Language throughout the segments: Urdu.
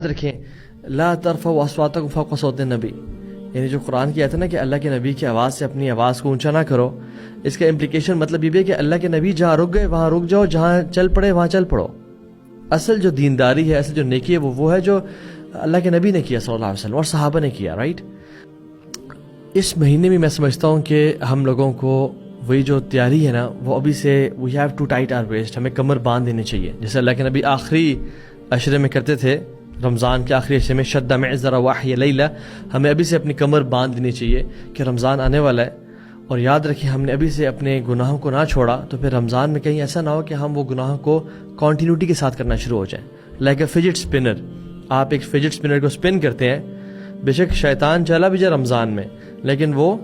رکھیں لا ترفعوا اصواتکم فوق صوت النبی، یعنی جو قرآن کی آیت ہے نا کہ اللہ کے نبی کی آواز سے اپنی آواز کو اونچا نہ کرو، اس کا امپلیکیشن مطلب یہ بھی ہے کہ اللہ کے نبی جہاں رک گئے وہاں رک جاؤ، جہاں چل پڑے وہاں چل پڑو۔ اصل جو دینداری ہے، اصل جو نیکی ہے وہ ہے جو اللہ کے نبی نے کیا صلی اللہ علیہ وسلم اور صحابہ نے کیا، رائٹ۔ اس مہینے میں میں سمجھتا ہوں کہ ہم لوگوں کو وہی جو تیاری ہے نا وہ ابھی سے we have to tight our waist, ہمیں کمر باندھ دینی چاہیے، جیسے اللہ کے نبی آخری عشرے میں کرتے تھے، رمضان کے آخری عشرے میں شد معذر واحی لیلہ، ہمیں ابھی سے اپنی کمر باندھ دینی چاہیے کہ رمضان آنے والا ہے، اور یاد رکھیں ہم نے ابھی سے اپنے گناہوں کو نہ چھوڑا تو پھر رمضان میں کہیں ایسا نہ ہو کہ ہم وہ گناہوں کو کنٹینیوٹی کے ساتھ کرنا شروع ہو جائیں، لائک اے فجٹ اسپنر۔ آپ ایک فجٹ اسپنر کو اسپن کرتے ہیں، بے شک شیطان چلا بھی جائے رمضان میں، لیکن وہ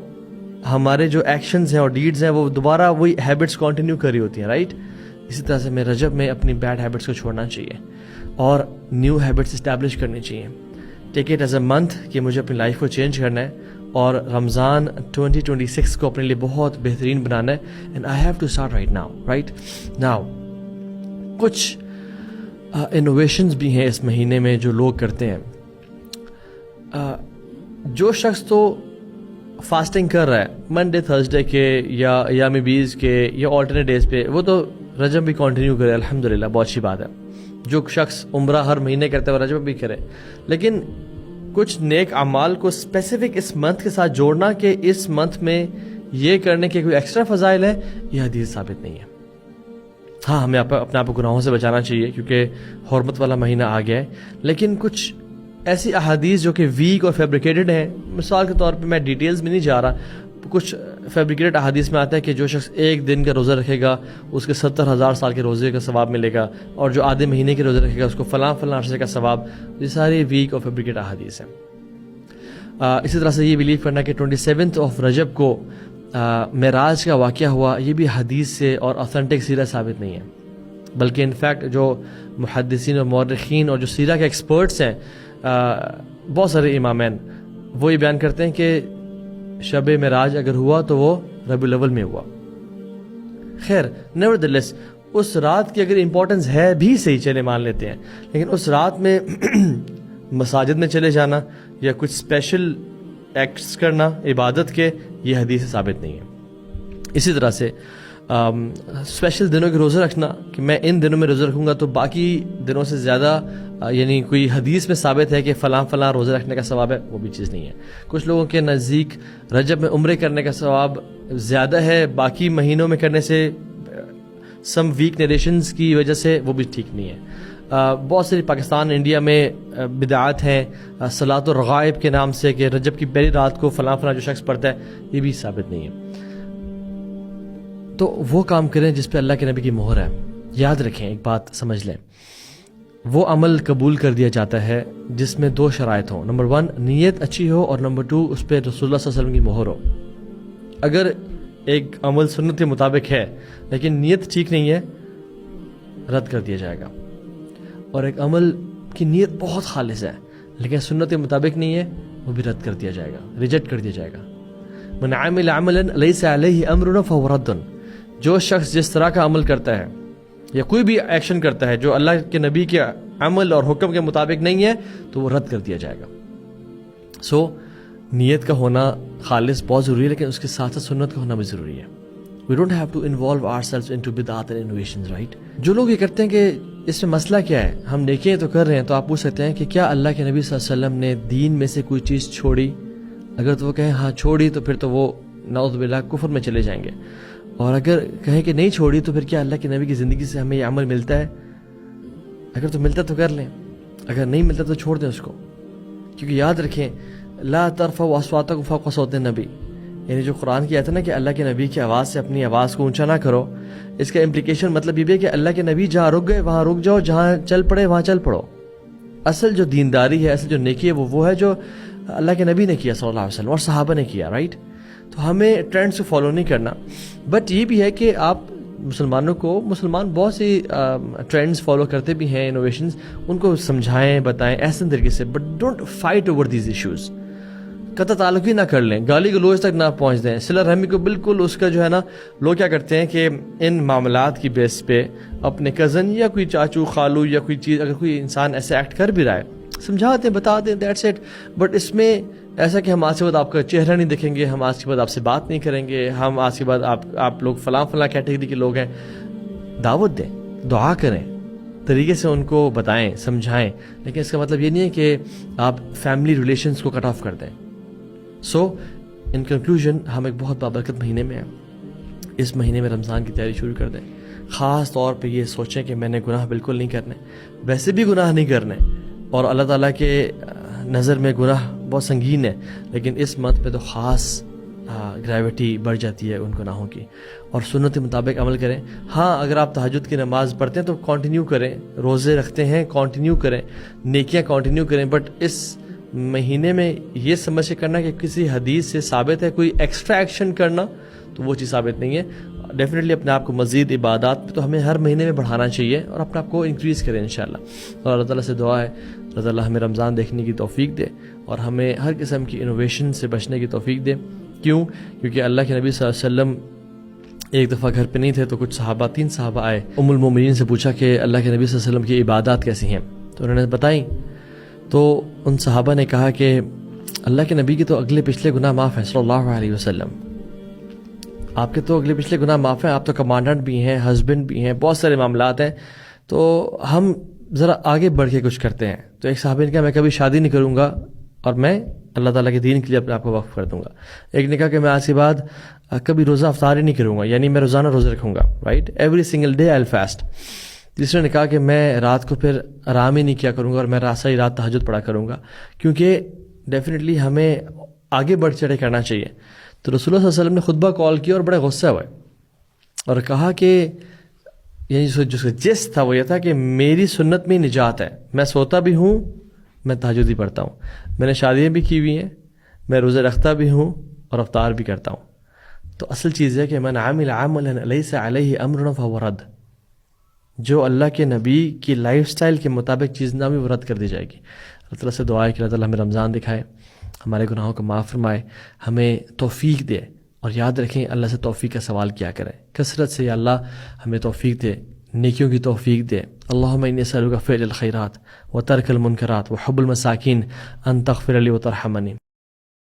ہمارے جو ایکشنز ہیں اور ڈیڈز ہیں وہ دوبارہ وہی ہیبٹس کنٹینیو کر رہی ہوتی ہیں، رائٹ۔ اسی طرح سے میں رجب میں اپنی بیڈ ہیبٹس کو چھوڑنا چاہیے اور نیو ہیبٹس اسٹیبلش کرنی چاہیے۔ Take it as a month کہ مجھے اپنی لائف کو چینج کرنا ہے اور رمضان 2026 کو اپنے لیے بہت بہترین بنانا ہے، and I have to start right now. کچھ انوویشنز بھی ہیں اس مہینے میں جو لوگ کرتے ہیں۔ جو شخص تو فاسٹنگ کر رہا ہے منڈے تھرسڈے کے یا ایام بیز کے یا آلٹرنیٹ ڈیز پہ، وہ تو رجب بھی کنٹینیو کرے، الحمدللہ، بہت اچھی بات ہے۔ جو شخص عمرہ ہر مہینے کرتا ہے وہ رجب بھی کرے، لیکن کچھ نیک اعمال کو اسپیسیفک اس منتھ کے ساتھ جوڑنا کہ اس منتھ میں یہ کرنے کے کوئی ایکسٹرا فضائل ہے، یہ حدیث ثابت نہیں ہے۔ ہاں، ہمیں اپنے آپ کو گناہوں سے بچانا چاہیے کیونکہ حرمت والا مہینہ آ گیا ہے، لیکن کچھ ایسی احادیث جو کہ ویک اور فیبریکیٹڈ ہیں، مثال کے طور پہ میں ڈیٹیلز میں نہیں جا رہا، کچھ فیبریکیٹڈ احادیث میں آتا ہے کہ جو شخص ایک دن کا روزہ رکھے گا اس کے 70,000 سال کے روزے کا ثواب ملے گا، اور جو آدھے مہینے کے روزے رکھے گا اس کو فلاں عرصے کا ثواب۔ یہ ساری ویک اور فیبریکیٹڈ احادیث ہیں۔ اسی طرح سے یہ بلیو کرنا کہ 27 رجب کو معراج کا واقعہ ہوا، یہ بھی حدیث سے اور اوتھینٹک سیرہ ثابت نہیں ہے، بلکہ انفیکٹ جو محدثین اور مورخین اور جو سیرہ کے ایکسپرٹس ہیں، بہت سارے امامین، وہ یہ بیان کرتے ہیں کہ شب معراج اگر ہوا تو وہ ربیع الاول میں ہوا۔ خیر، نیورتھلیس اس رات کی اگر امپورٹنس ہے بھی صحیح، چلے مان لیتے ہیں، لیکن اس رات میں مساجد میں چلے جانا یا کچھ اسپیشل ایکٹس کرنا عبادت کے، یہ حدیث ثابت نہیں ہے۔ اسی طرح سے اسپیشل دنوں کے روزے رکھنا کہ میں ان دنوں میں روزے رکھوں گا تو باقی دنوں سے زیادہ، یعنی کوئی حدیث میں ثابت ہے کہ فلاں روزے رکھنے کا ثواب ہے، وہ بھی چیز نہیں ہے۔ کچھ لوگوں کے نزدیک رجب میں عمرے کرنے کا ثواب زیادہ ہے باقی مہینوں میں کرنے سے، سم ویک نریشنز کی وجہ سے، وہ بھی ٹھیک نہیں ہے۔ بہت ساری پاکستان انڈیا میں بدعات ہیں صلاۃ الرغائب کے نام سے کہ رجب کی پہلی رات کو فلاں جو شخص پڑھتا ہے، یہ بھی ثابت نہیں ہے۔ تو وہ کام کریں جس پہ اللہ کے نبی کی مہر ہے۔ یاد رکھیں، ایک بات سمجھ لیں، وہ عمل قبول کر دیا جاتا ہے جس میں 2 شرائط ہوں، نمبر 1 نیت اچھی ہو، اور نمبر 2 اس پہ رسول اللہ صلی اللہ علیہ وسلم کی مہر ہو۔ اگر ایک عمل سنت کے مطابق ہے لیکن نیت ٹھیک نہیں ہے، رد کر دیا جائے گا، اور ایک عمل کی نیت بہت خالص ہے لیکن سنت کے مطابق نہیں ہے، وہ بھی رد کر دیا جائے گا، ریجیکٹ کر دیا جائے گا۔ من عمل عملا لیس علیہ امرنا فہو رد، جو شخص جس طرح کا عمل کرتا ہے یا کوئی بھی ایکشن کرتا ہے جو اللہ کے نبی کے عمل اور حکم کے مطابق نہیں ہے تو وہ رد کر دیا جائے گا۔ نیت کا ہونا خالص بہت ضروری ہے، لیکن اس کے ساتھ ساتھ سنت کا ہونا بھی ضروری ہے۔ We don't have to involve ourselves into bid'at and innovations, right؟ جو لوگ یہ کرتے ہیں کہ اس میں مسئلہ کیا ہے، ہم نیکیاں تو کر رہے ہیں، تو آپ پوچھ سکتے ہیں کہ کیا اللہ کے نبی صلی اللہ علیہ وسلم نے دین میں سے کوئی چیز چھوڑی؟ اگر تو وہ کہیں ہاں چھوڑی تو پھر تو وہ نعوذ باللہ کفر میں چلے جائیں گے، اور اگر کہیں کہ نہیں چھوڑی تو پھر کیا اللہ کے نبی کی زندگی سے ہمیں یہ عمل ملتا ہے؟ اگر تو ملتا تو کر لیں، اگر نہیں ملتا تو چھوڑ دیں اس کو، کیونکہ یاد رکھیں لا ترفعوا اصواتکم فوق صوت النبی، یعنی جو قرآن کی آیت ہے نا کہ اللہ کے نبی کی آواز سے اپنی آواز کو اونچا نہ کرو، اس کا امپلیکیشن مطلب یہ بھی ہے کہ اللہ کے نبی جہاں رک گئے وہاں رک جاؤ، جہاں چل پڑے وہاں چل پڑو۔ اصل جو دینداری ہے، اصل جو نیکی ہے وہ ہے جو اللہ کے نبی نے کیا صلی اللہ علیہ وسلم اور صحابہ نے کیا، رائٹ۔ تو ہمیں ٹرینڈس کو فالو نہیں کرنا، بٹ یہ بھی ہے کہ آپ مسلمان بہت سی ٹرینڈز فالو کرتے بھی ہیں، انوویشنز، ان کو سمجھائیں، بتائیں ایسے طریقے سے، but don't fight over these issues. قطع تعلق ہی نہ کر لیں، گالی گلوچ تک نہ پہنچ دیں، صلہ رحمی کو بالکل اس کا جو ہے نا، لوگ کیا کرتے ہیں کہ ان معاملات کی بیس پہ اپنے کزن یا کوئی چاچو خالو یا کوئی چیز، اگر کوئی انسان ایسے ایکٹ کر بھی رہا ہے سمجھا دیں, بتا دیں, دیٹس اٹ. بٹ اس میں ایسا کہ ہم آج کے بعد آپ کا چہرہ نہیں دیکھیں گے, ہم آج کے بعد آپ سے بات نہیں کریں گے, ہم آج کے بعد آپ لوگ فلاں کیٹیگری کے لوگ ہیں. دعوت دیں, دعا کریں, طریقے سے ان کو بتائیں, سمجھائیں, لیکن اس کا مطلب یہ نہیں ہے کہ آپ فیملی ریلیشنز کو کٹ آف کر دیں. سو ان کنکلوژن, ہم ایک بہت بابرکت مہینے میں ہیں. اس مہینے میں رمضان کی تیاری شروع کر دیں. خاص طور پہ یہ سوچیں کہ میں نے گناہ بالکل نہیں کرنے, ویسے بھی گناہ نہیں کرنے, اور اللہ تعالیٰ کے نظر میں گناہ بہت سنگین ہے, لیکن اس منتھ پہ تو خاص گریوٹی بڑھ جاتی ہے ان گناہوں کی. اور سنت کے مطابق عمل کریں. ہاں اگر آپ تہجد کی نماز پڑھتے ہیں تو کنٹینیو کریں, روزے رکھتے ہیں کنٹینیو کریں, نیکیاں کنٹینیو کریں, بٹ اس مہینے میں یہ سمجھ کے کرنا کہ کسی حدیث سے ثابت ہے کوئی ایکسٹرا ایکشن کرنا, تو وہ چیز ثابت نہیں ہے. ڈیفینیٹلی اپنے آپ کو مزید عبادات پہ تو ہمیں ہر مہینے میں بڑھانا چاہیے, اور اپنے آپ کو انکریز کریں انشاءاللہ. اور اللہ تعالیٰ سے دعا ہے اللہ تعالیٰ ہمیں رمضان دیکھنے کی توفیق دے, اور ہمیں ہر قسم کی انوویشن سے بچنے کی توفیق دے. کیوں؟ کیونکہ اللہ کے نبی صلی اللہ علیہ وسلم ایک دفعہ گھر پہ نہیں تھے, تو کچھ صحابہ, 3 صحابہ آئے, ام المومنین سے پوچھا کہ اللہ کے نبی صلی اللہ علیہ وسلم کی عبادات کیسی ہیں, تو انہوں نے بتائیں. تو ان صحابہ نے کہا کہ اللہ کے نبی کے تو اگلے پچھلے گناہ معاف ہیں صلی اللہ علیہ وسلم, آپ کے تو اگلے پچھلے گناہ معاف ہیں, آپ تو کمانڈنٹ بھی ہیں, ہسبینڈ بھی ہیں, بہت سارے معاملات ہیں, تو ہم ذرا آگے بڑھ کے کچھ کرتے ہیں. تو ایک صحابی نے کہا میں کبھی شادی نہیں کروں گا, اور میں اللہ تعالیٰ کے دین کے لیے اپنے آپ کو وقف کر دوں گا. ایک نے کہا کہ میں آج کے بعد کبھی روزہ افطار ہی نہیں کروں گا, یعنی میں روزانہ روزے رکھوں گا, right, every single day I will fast. تیسرے نے کہا کہ میں رات کو پھر آرام ہی نہیں کیا کروں گا, اور میں ساری رات تہجد پڑھا کروں گا, کیونکہ ڈیفینیٹلی ہمیں آگے بڑھ چڑھے کرنا چاہیے. تو رسول اللہ صلی اللہ علیہ وسلم نے خطبہ کال کیا اور بڑے غصہ ہوئے, اور کہا کہ یعنی جو جس تھا وہ یہ تھا کہ میری سنت میں نجات ہے, میں سوتا بھی ہوں, میں تہجد بھی پڑھتا ہوں, میں نے شادیاں بھی کی ہوئی ہیں, میں روزے رکھتا بھی ہوں اور افطار بھی کرتا ہوں. تو اصل چیز ہے کہ من عمل عملا لیس علیہ امرنا فہو رد, جو اللہ کے نبی کی لائف سٹائل کے مطابق چیز نہ بھی وہ رد کر دی جائے گی. اللہ تعالیٰ سے دعا ہے کہ اللہ تعالیٰ ہمیں رمضان دکھائے, ہمارے گناہوں کو معاف فرمائے, ہمیں توفیق دے, اور یاد رکھیں اللہ سے توفیق کا سوال کیا کریں کثرت سے, یا اللہ ہمیں توفیق دے, نیکیوں کی توفیق دے. اللہم انی اسألک فعل الخیرات و ترک المنکرات و حب المساکین ان تغفر لی و ترحمنی.